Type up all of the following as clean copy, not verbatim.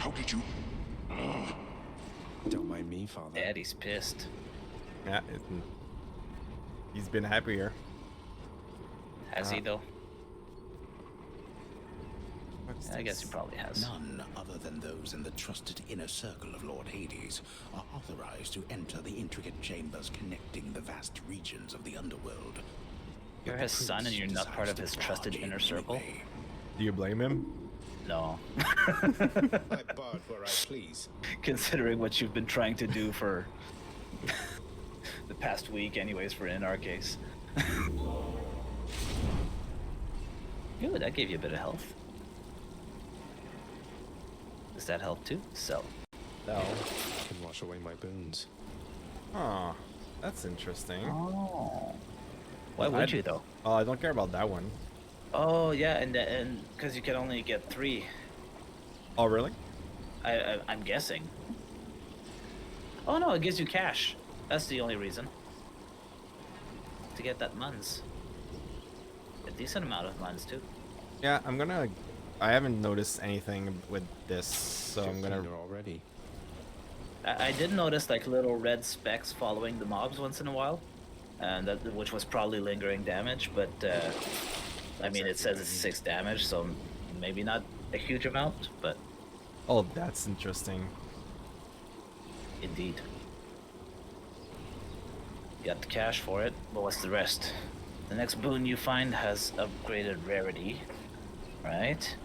How did you? Don't mind me, Father. Daddy's pissed. Yeah, he's been happier. Has he though? What's I guess this? he probably has. None other than those in the trusted inner circle of Lord Hades are authorized to enter the intricate chambers connecting the vast regions of the Underworld. You're his son and you're not part of his trusted inner circle? Do you blame him? No. I barred where I please. Considering what you've been trying to do for the past week anyways, in our case. Good, that gave you a bit of health. Does that help too? So. No. Can wash away my boons. Oh, that's interesting. Oh. Why would you though? Oh, I don't care about that one. Oh yeah, and because you can only get 3. Oh, really? I'm guessing. Oh no, it gives you cash. That's the only reason. To get that muns. A decent amount of muns too. Yeah, I haven't noticed anything with this, so I'm gonna. already. I did notice like little red specks following the mobs once in a while, and which was probably lingering damage. But I mean, it says it's 6 damage, so maybe not a huge amount, but Oh, that's interesting. indeed. You got the cash for it, but what's the rest? The next boon you find has upgraded rarity, right?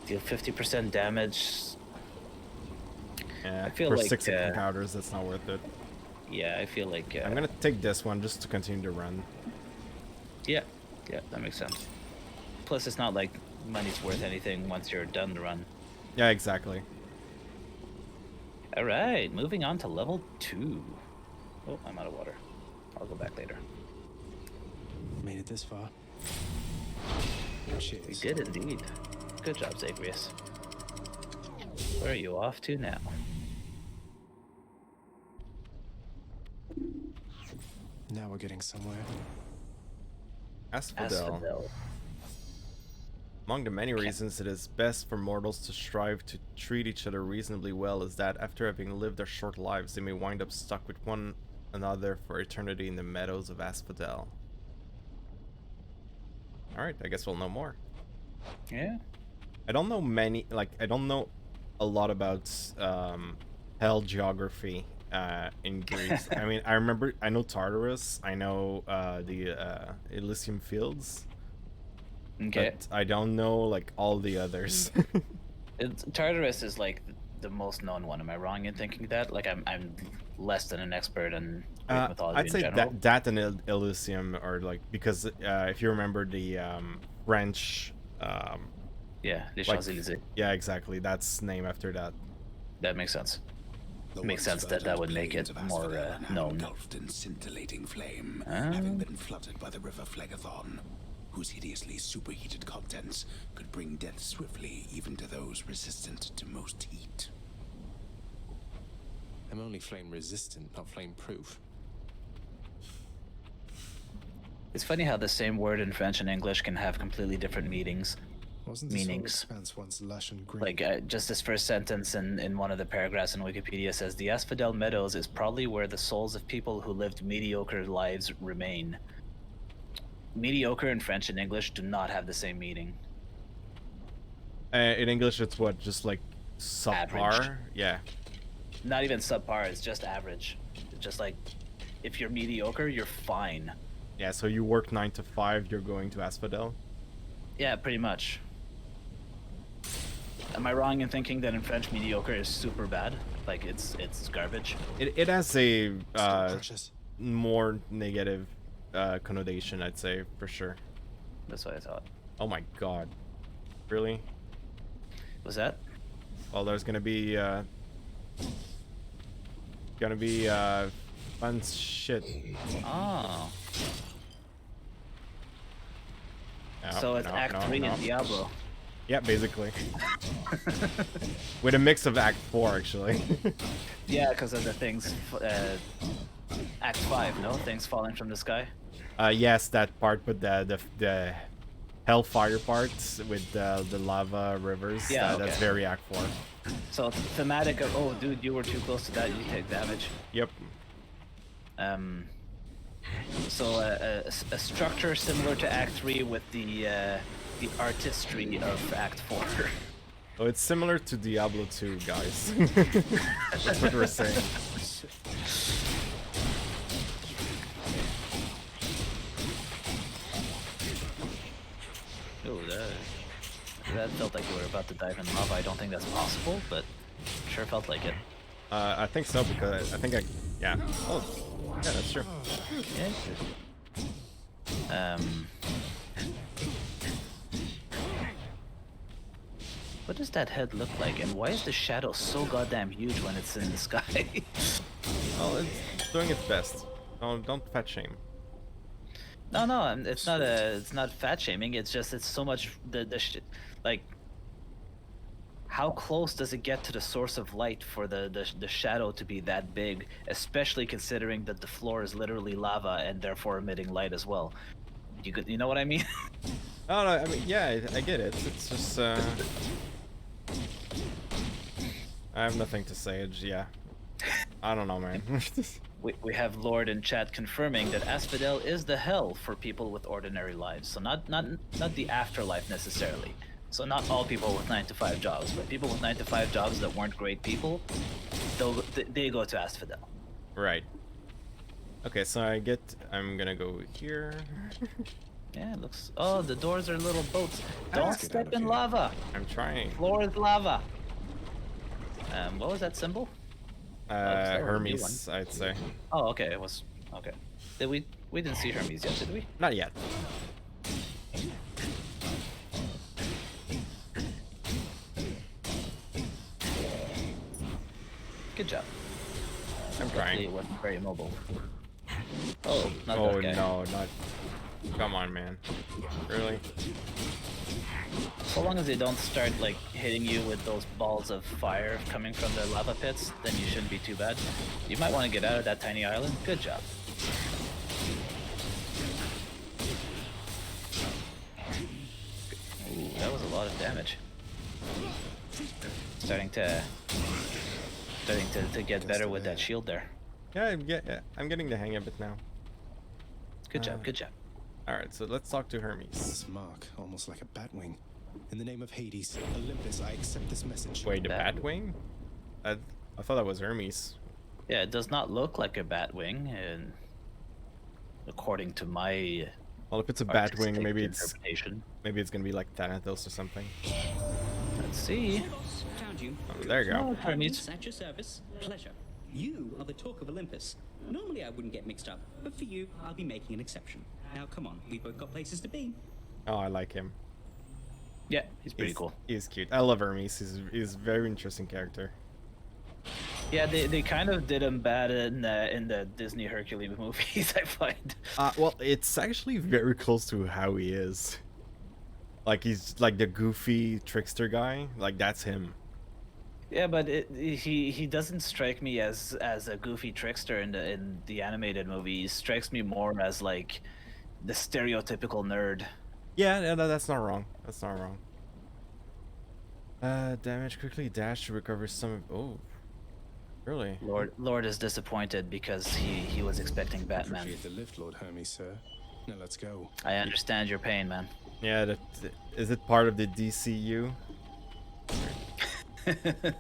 Deal 50% damage. Yeah, I feel for like, 6 encounters, that's not worth it. Yeah, I feel like... I'm gonna take this one just to continue to run. Yeah, that makes sense. Plus, it's not like money's worth anything once you're done the run. Yeah, exactly. Alright, moving on to level 2. Oh, I'm out of water. I'll go back later. Made it this far. Cheers. We did indeed. Good job, Zagreus. Where are you off to now? Now we're getting somewhere. Asphodel. Among the many reasons it is best for mortals to strive to treat each other reasonably well is that after having lived their short lives, they may wind up stuck with one another for eternity in the meadows of Asphodel. Alright, I guess we'll know more. Yeah. I don't know I don't know a lot about hell geography in Greece. I mean, I know Tartarus, I know the Elysium Fields. Okay. But I don't know like all the others. Tartarus is like the most known one. Am I wrong in thinking that? Like I'm less than an expert in Greek mythology I'd in say general. that and Elysium are like, because if you remember the French Yeah, Les like, Champs-Élysées. yeah, exactly, that's named after that. That makes sense. Makes sense that would make it more known. Engulfed in scintillating flame, having been flooded by the river Phlegethon, whose hideously superheated contents could bring death swiftly even to those resistant to most heat. I'm only flame resistant, not flame proof. It's funny how the same word in French and English can have completely different meanings. Wasn't this whole Meanings. expanse once lush and green? Like just this first sentence in one of the paragraphs in Wikipedia says, the Asphodel Meadows is probably where the souls of people who lived mediocre lives remain. Mediocre in French and English do not have the same meaning. In English, it's what, just like subpar? Average. Yeah. Not even subpar, it's just average. It's just like, if you're mediocre, you're fine. Yeah, so you work 9 to 5, you're going to Asphodel? Yeah, pretty much. Am I wrong in thinking that in French mediocre is super bad? Like it's garbage? It has a Precious. more negative connotation, I'd say, for sure. That's what I thought. Oh my god. Really? Was that? Well, there's gonna be fun shit. Oh. No, So it's no, Act no, 3 no. in Diablo. Yeah, basically. With a mix of Act 4, actually. Yeah, because of the things. Act 5, no? Things falling from the sky? Yes, that part, but the Hellfire part with the lava rivers, Yeah, that's okay. very Act 4. So thematic of, oh dude, you were too close to that, you take damage. Yep. So a structure similar to Act 3 with the artistry of Act 4. Oh, it's similar to Diablo 2, guys. That's what we're saying. Ooh, that felt like we were about to dive in lava. I don't think that's possible, but sure felt like it. I think so because I think yeah. Oh, yeah, that's true. Yeah. What does that head look like, and why is the shadow so goddamn huge when it's in the sky? Well, it's doing its best. Don't fat shame. No, it's not fat shaming. It's just it's so much like. How close does it get to the source of light for the shadow to be that big, especially considering that the floor is literally lava and therefore emitting light as well? You know what I mean? Oh no, I mean yeah, I get it. It's just I have nothing to say. Yeah, I don't know, man. We have Lord in chat confirming that Asphodel is the hell for people with ordinary lives. So not the afterlife necessarily. So not all people with 9-to-5 jobs, but people with 9-to-5 jobs that weren't great people, they go to Asphodel. Right. Okay, so I'm gonna go here. Yeah, it looks. Oh, the doors are little boats. Don't step in lava. I'm trying. Floor is lava. What was that symbol? Hermes, I'd say. Oh, okay. It was okay. Did we didn't see Hermes yet, did we? Not yet. Good job. I'm trying. It wasn't very mobile. Oh, not Oh that guy. no, not. Come on, man. Really? So long as they don't start like hitting you with those balls of fire coming from the lava pits, then you shouldn't be too bad. You might want to get out of that tiny island. Good job. Ooh, that was a lot of damage. Starting to get better with that shield there. Yeah, I'm getting the hang of it now. Good job, good job. All right, so let's talk to Hermes. This mark, almost like a bat wing. In the name of Hades, Olympus, I accept this message. Wait, the Batwing? I thought that was Hermes. Yeah, it does not look like a bat wing, and according to my Well, if it's a Batwing, maybe interpretation. it's gonna be like Thanatos or something. Let's see. Found you. Oh, there you go. Oh, Hermes. At your service. Pleasure. You are the talk of Olympus. Normally I wouldn't get mixed up, but for you, I'll be making an exception. Now come on, we've both got places to be. Oh, I like him. Yeah, he's pretty cool. He's cute. I love Hermes. He's a very interesting character. Yeah, they kind of did him bad in the Disney Hercules movies, I find. Well, it's actually very close to how he is. Like he's like the goofy trickster guy. Like that's him. Yeah, but he doesn't strike me as a goofy trickster in the animated movie. He strikes me more as like the stereotypical nerd. Yeah, no, that's not wrong. That's not wrong. Damage quickly dash to recover some. Oh, really? Lord is disappointed because he was expecting Batman. Appreciate the lift, Lord Hermes, sir. Now let's go. I understand your pain, man. Yeah, is it part of the DCU?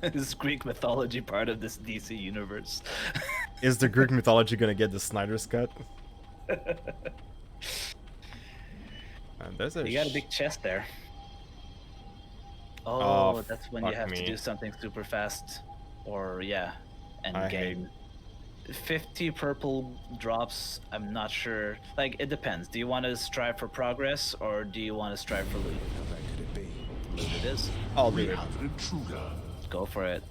Is Greek mythology part of this DC universe? Is the Greek mythology gonna get the Snyder's cut? There's a. You got a big chest there. Oh, Oh, that's when you fuck have me. to do something super fast, or yeah, end I game. 50 purple drops. I'm not sure. Like it depends. Do you want to strive for progress or do you want to strive for loot? How bad could it be? Loot it is. I'll do We it. have an intruder. Go for it.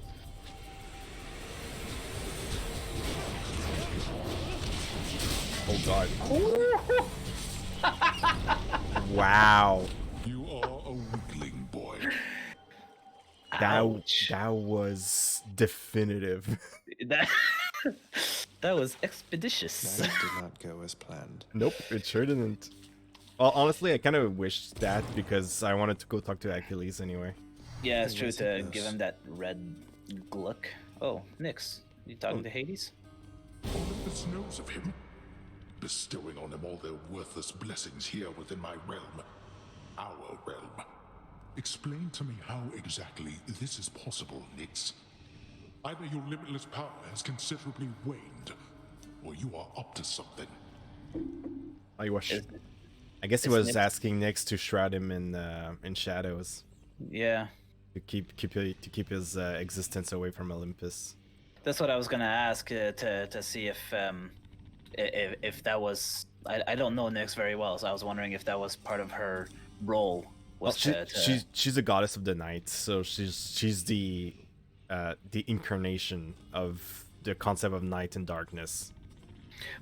Oh god. Wow. You are a weakling, boy. Ouch. That was definitive. That that was expeditious. That did not go as planned. Nope, it sure didn't. Well, honestly, I kind of wished that because I wanted to go talk to Achilles anyway. Yeah, it's He true was to Hypnos. give him that red look. Oh, Nyx, you talking to Hades? Olympus knows of him, bestowing on him all their worthless blessings here within my realm. Our realm. Explain to me how exactly this is possible, Nyx. Either your limitless power has considerably waned, or you are up to something. I was. Is- I guess he is was Nyx- asking Nyx to shroud him in shadows Yeah, to keep his existence away from Olympus. that's what I was gonna ask to see if that was. I don't know Nyx very well, so I was wondering if that was part of her role. Well, Was to she's a goddess of the night, so she's the incarnation of the concept of night and darkness.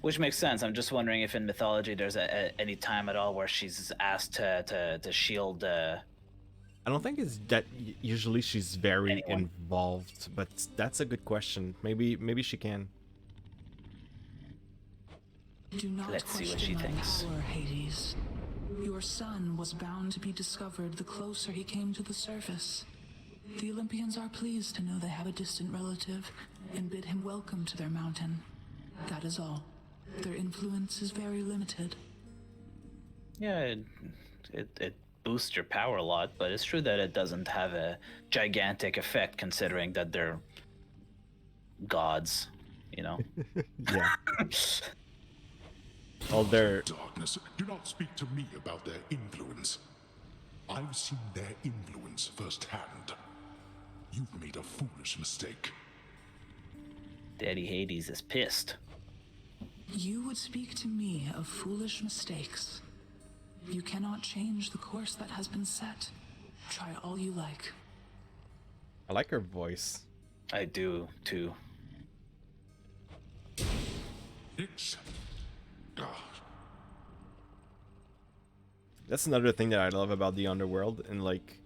which makes sense. I'm just wondering if in mythology there's any time at all where she's asked to shield. I don't think it's that usually she's very Anyone. involved, but that's a good question. Maybe she can. Do not Let's see what question she my thinks. power, Hades. Your son was bound to be discovered the closer he came to the surface. The Olympians are pleased to know they have a distant relative and bid him welcome to their mountain. That is all. Their influence is very limited. Yeah, it boosts your power a lot, but it's true that it doesn't have a gigantic effect considering that they're gods, you know. Yeah. All their Darkness, do not speak to me about their influence. I've seen their influence firsthand. You've made a foolish mistake. Daddy Hades is pissed. You would speak to me of foolish mistakes. You cannot change the course that has been set. Try all you like. I like her voice. I do too. Nyx. Ah, That's another thing that I love about the Underworld, and like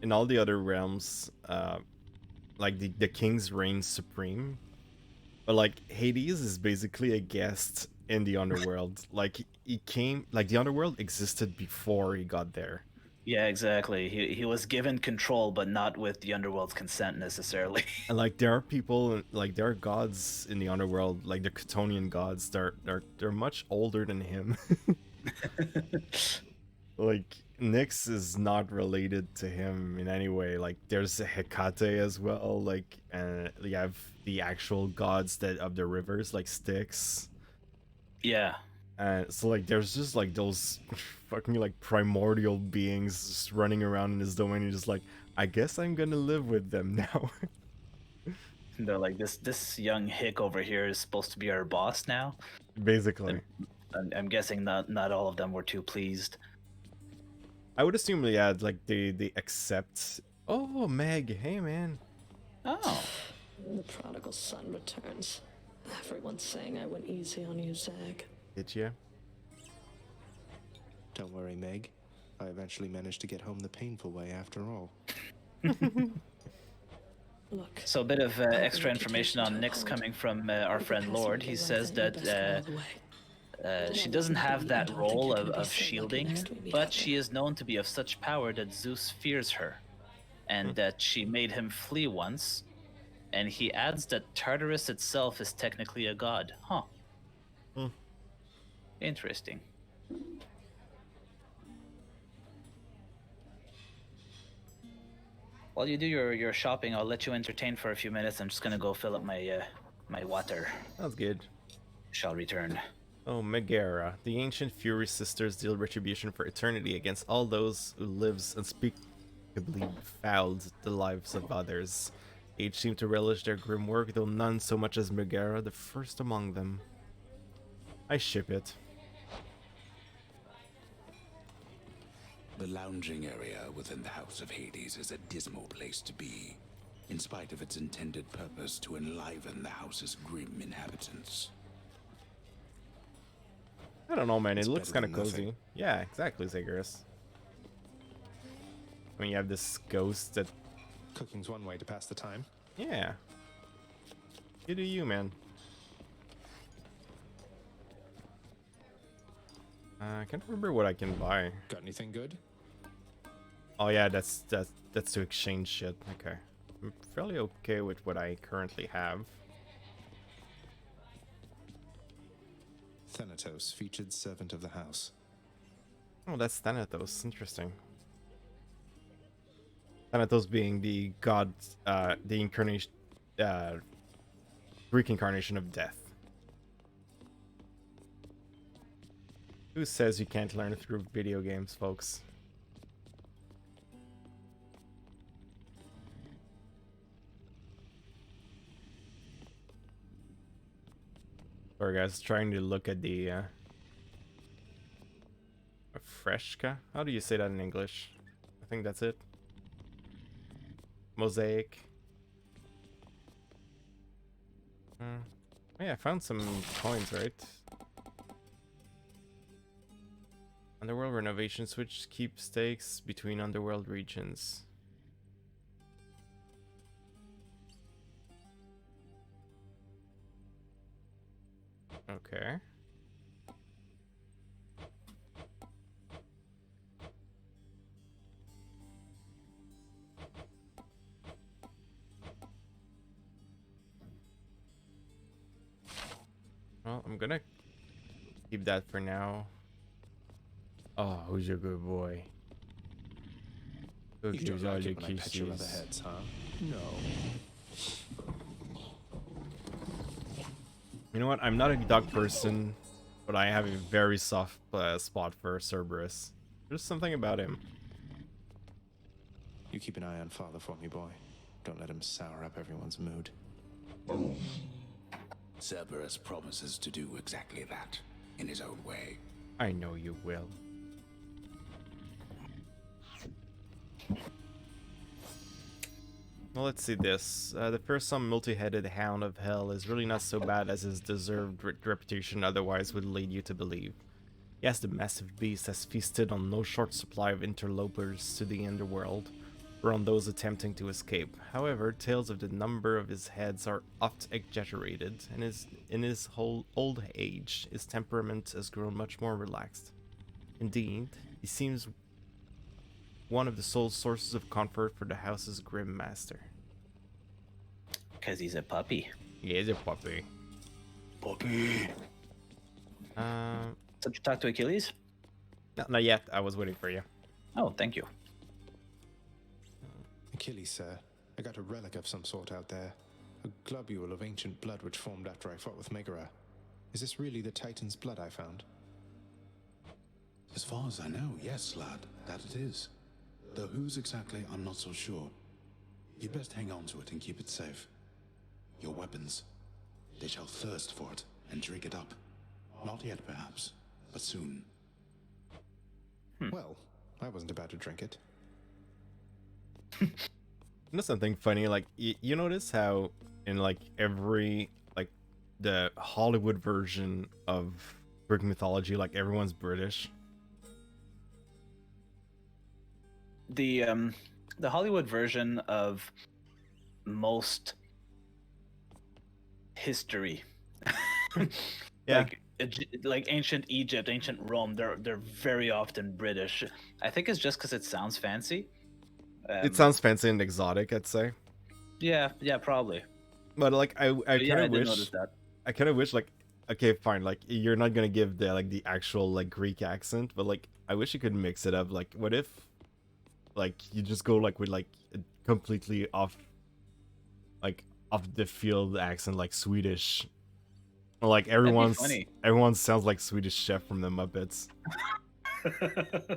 in all the other realms, like the kings reign supreme, but like Hades is basically a guest in the Underworld. Like he came, like the Underworld existed before he got there. Yeah, exactly. He was given control, but not with the Underworld's consent necessarily. And like there are people, like there are gods in the Underworld, like the Chthonian gods. They're much older than him. Like Nyx is not related to him in any way. Like there's a Hecate as well. Like you have the actual gods that of the rivers, like Styx. Yeah. So like there's just like those fucking like primordial beings just running around in his domain. And just like, I guess I'm gonna live with them now. They're like, this young hick over here is supposed to be our boss now. Basically. I'm guessing not all of them were too pleased. I would assume, yeah, like they accept. Oh, Meg, hey man. Oh. The prodigal son returns. Everyone's saying I went easy on you, Zag. Did you? Don't worry, Meg. I eventually managed to get home the painful way after all. Look. So a bit of extra information on Nyx coming from our friend Lord. He says that she doesn't have that role of shielding, but she is known to be of such power that Zeus fears her, and that she made him flee once. And he adds that Tartarus itself is technically a god. Huh. Interesting. While you do your shopping, I'll let you entertain for a few minutes. I'm just gonna go fill up my my water. That's good. Shall return. Oh, Megara. The ancient Fury sisters deal retribution for eternity against all those who lives unspeakably fouled the lives of others. Each seem to relish their grim work, though none so much as Megara, the first among them. I ship it. The lounging area within the House of Hades is a dismal place to be, in spite of its intended purpose to enliven the house's grim inhabitants. I don't know, man. It It's looks better kind of than cozy. nothing. Yeah, exactly, Zagreus. I mean, you have this ghost that... Cooking's one way to pass the time. Yeah. You do you, man. I can't remember what I can buy. Got anything good? Oh yeah, that's that's to exchange shit. Okay. I'm fairly okay with what I currently have. Thanatos, featured servant of the house. Oh, that's Thanatos. Interesting. Thanatos being the god, the incarnation, Greek incarnation of death. Who says you can't learn through video games, folks? Sorry guys, trying to look at the a fresca? How do you say that in English? I think that's it. Mosaic. Yeah, I found some coins, right? Underworld renovation switch keepstakes between Underworld regions. Okay. Well, I'm gonna keep that for now. Oh, who's your good boy? You don't like it when I pet your other heads, huh? No. You know what? I'm not a dog person, but I have a very soft spot for Cerberus. There's something about him. You keep an eye on father for me, boy. Don't let him sour up everyone's mood. Cerberus promises to do exactly that, in his own way. I know you will. Well, let's see this. The fearsome multi-headed hound of hell is really not so bad as his deserved reputation otherwise would lead you to believe. Yes, the massive beast has feasted on no short supply of interlopers to the underworld, or on those attempting to escape. However, tales of the number of his heads are oft exaggerated, and in his whole old age, his temperament has grown much more relaxed. Indeed, he seems one of the sole sources of comfort for the house's grim master. Because he's a puppy. He is a puppy. Puppy! Did you talk to Achilles? No, not yet. I was waiting for you. Oh, thank you. Achilles, sir. I got a relic of some sort out there. A globule of ancient blood which formed after I fought with Megara. Is this really the Titan's blood I found? As far as I know, yes, lad, that it is. Though whose exactly, I'm not so sure. You'd best hang on to it and keep it safe. Your weapons, they shall thirst for it and drink it up. Not yet, perhaps, but soon. Well, I wasn't about to drink it. You know something funny? Like, you notice how in like every like the Hollywood version of Greek mythology, like everyone's British. The Hollywood version of most history, Yeah. like ancient Egypt, ancient Rome, they're very often British. I think it's just because it sounds fancy. It sounds fancy and exotic, I'd say. Yeah, probably. But like I kind of did notice wish that. I kind of wish like okay, fine, like you're not gonna give the actual like Greek accent, but like I wish you could mix it up. Like what if like you just go like with like a completely off the field accent, like Swedish, or like everyone sounds like Swedish Chef from the Muppets.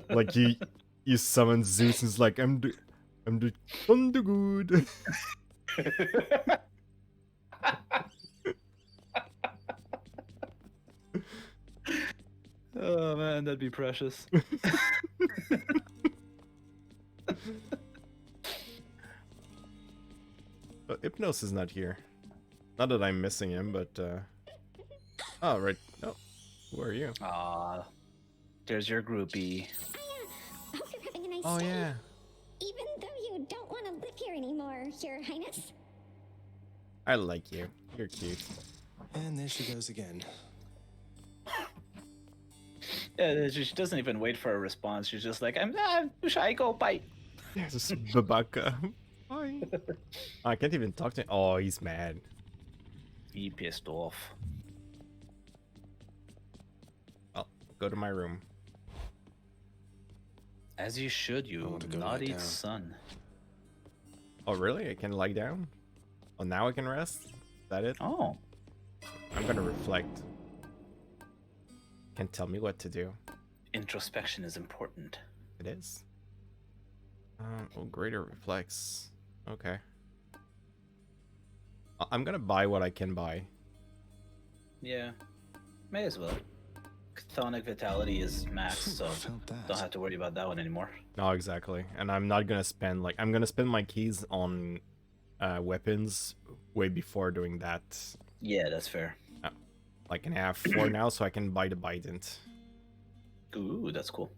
Like you summon Zeus and it's like I'm the good. Oh man, that'd be precious. Hypnos is not here. Not that I'm missing him, but oh right. Oh, who are you? Aw, there's your groupie. I hope you're having a nice Oh day. yeah. Even though you don't want to live here anymore, Your Highness. I like you. You're cute. And there she goes again. Yeah, she doesn't even wait for a response. She's just like, I'm shy, go bite. Yeah, just Babaka. Hi. I can't even talk to him. Oh, he's mad. He pissed off. Well, go to my room. As you should, I you want to go lie naughty down. son. Oh, really? I can lie down? Oh, now I can rest? Is that it? Oh, I'm gonna reflect. Can't tell me what to do. introspection is important. It is. Oh, greater reflex. Okay. I'm gonna buy what I can buy. Yeah, may as well. Chthonic vitality is max, so Felt that. don't have to worry about that one anymore. No, exactly. And I'm not gonna spend I'm gonna spend my keys on weapons way before doing that. Yeah, that's fair. Like an F4 now, so I can buy the Bident. Ooh, that's cool.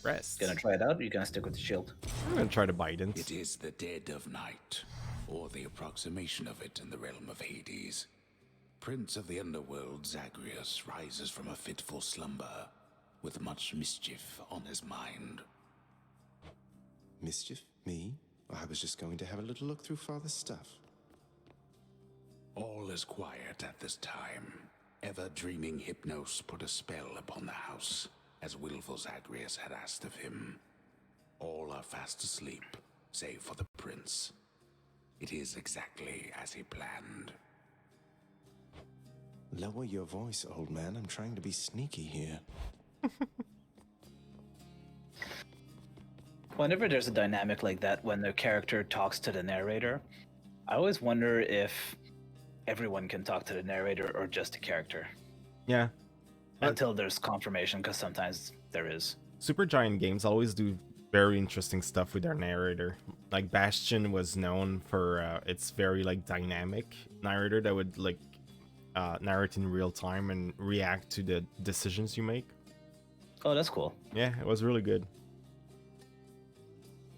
Rest. Gonna try it out, or you gonna stick with the shield? I'm gonna try the Bident. It is the dead of night, or the approximation of it in the realm of Hades. Prince of the Underworld, Zagreus, rises from a fitful slumber, with much mischief on his mind. Mischief? Me? I was just going to have a little look through Father's stuff. All is quiet at this time. Ever-dreaming Hypnos put a spell upon the house, as willful Zagreus had asked of him. All are fast asleep, save for the prince. It is exactly as he planned. Lower your voice, old man. I'm trying to be sneaky here. Whenever there's a dynamic like that, when the character talks to the narrator, I always wonder if everyone can talk to the narrator or just the character. Yeah. Until there's confirmation, because sometimes there is. Supergiant games always do very interesting stuff with their narrator. Like Bastion was known for its very dynamic narrator that would narrate in real time and react to the decisions you make. Oh, that's cool. Yeah, it was really good.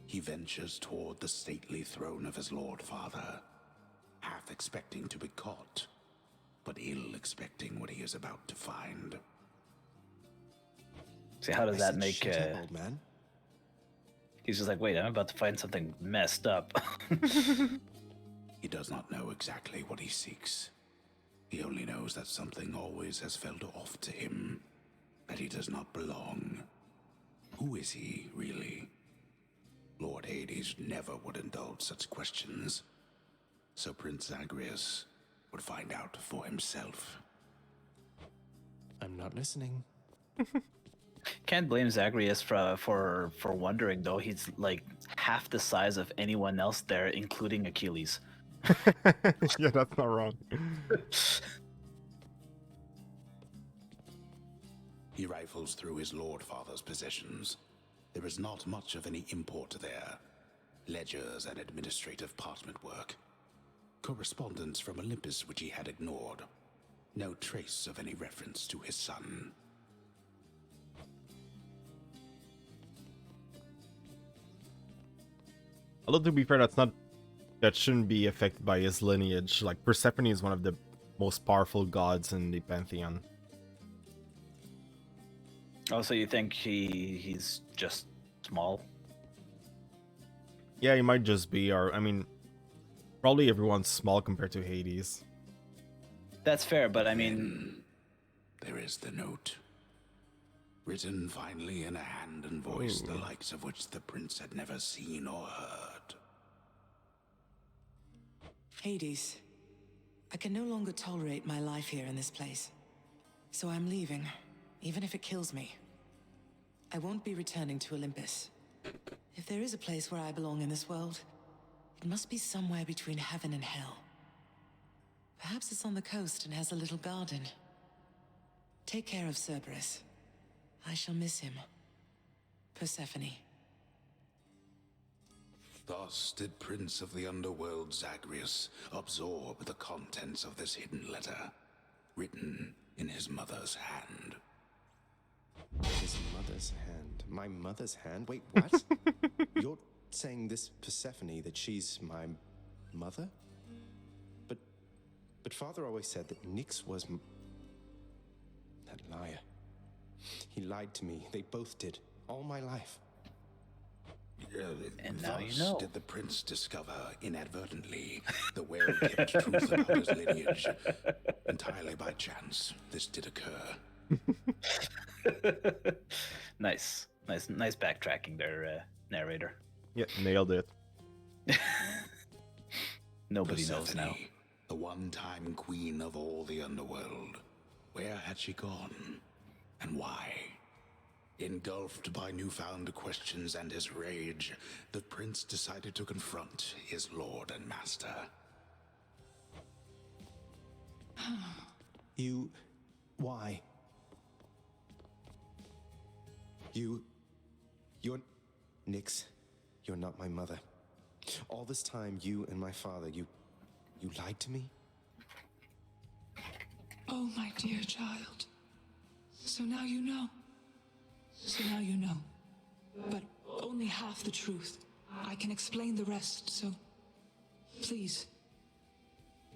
He ventures toward the stately throne of his lord father, half expecting to be caught, but ill expecting what he is about to find. See, how does I that said, make... "Shut up, old man." He's just like, wait, I'm about to find something messed up. He does not know exactly what he seeks. He only knows that something always has felt off to him, that he does not belong. Who is he, really? Lord Hades never would indulge such questions, so Prince Zagreus would find out for himself. I'm not listening. Can't blame Zagreus for wondering, though. He's like half the size of anyone else there, including Achilles. Yeah, that's not wrong. He rifles through his lord father's possessions. There is not much of any import there. Ledgers and administrative parchment work. Correspondence from Olympus which he had ignored. No trace of any reference to his son. Although to be fair, that shouldn't be affected by his lineage. Like Persephone is one of the most powerful gods in the pantheon. Oh, so you think he's just small? Yeah, he might just be, or I mean, probably everyone's small compared to Hades. That's fair, but I mean... There is the note. Written finally in a hand and voice the likes of which the prince had never seen or heard. Hades, I can no longer tolerate my life here in this place. So I'm leaving, even if it kills me. I won't be returning to Olympus. If there is a place where I belong in this world, it must be somewhere between heaven and hell. Perhaps it's on the coast and has a little garden. Take care of Cerberus. I shall miss him. Persephone. Thus did Prince of the Underworld Zagreus absorb the contents of this hidden letter, written in his mother's hand. His mother's hand. My mother's hand? Wait, what? You're saying this Persephone, that she's my mother? But Father always said that Nyx was that liar. He lied to me. They both did. All my life. And now you Thus know. did the prince discover inadvertently the well-kept truth about his lineage. Entirely by chance, this did occur. Nice backtracking there, narrator. Yeah, nailed it. Nobody knows now. Persephone, the one-time queen of all the Underworld. Where had she gone? And why? Engulfed by newfound questions and his rage, the prince decided to confront his lord and master. You... why? You're... Nix, you're not my mother. All this time, you and my father, you lied to me? Oh, my dear child. So now you know. So now you know. But only half the truth. I can explain the rest, so... Please.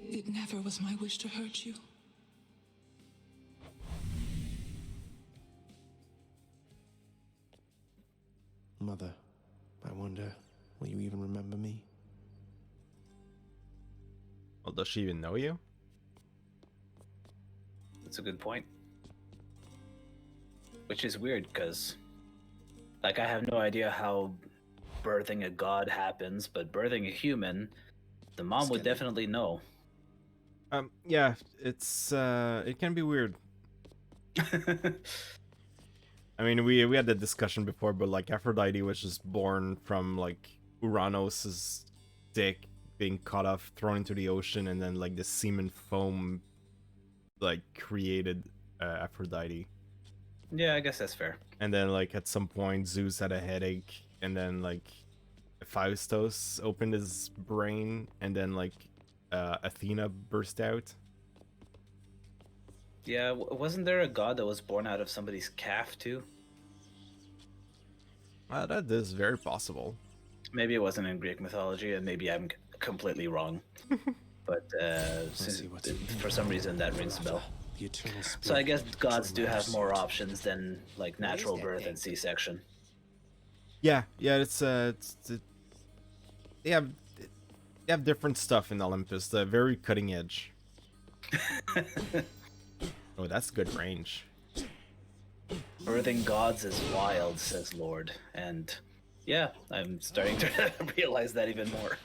It never was my wish to hurt you. Mother, I wonder, will you even remember me? Well, does she even know you? That's a good point. Which is weird, because, like, I have no idea how birthing a god happens, but birthing a human, the mom would definitely know. Yeah, it's it can be weird. I mean, we had the discussion before, but like Aphrodite was just born from like Uranos's dick being cut off, thrown into the ocean, and then like the semen foam like created Aphrodite. Yeah, I guess that's fair. And then like at some point Zeus had a headache, and then like Faustus opened his brain, and then like Athena burst out. Yeah, wasn't there a god that was born out of somebody's calf too? That is very possible. Maybe it wasn't in Greek mythology, and maybe I'm completely wrong. But for some reason that rings a bell. So I guess gods do have more options than like natural birth and C-section. Yeah, it's they have different stuff in Olympus. They're very cutting edge. Oh, that's good range. Birthing gods is wild, says Lord. And yeah, I'm starting to realize that even more.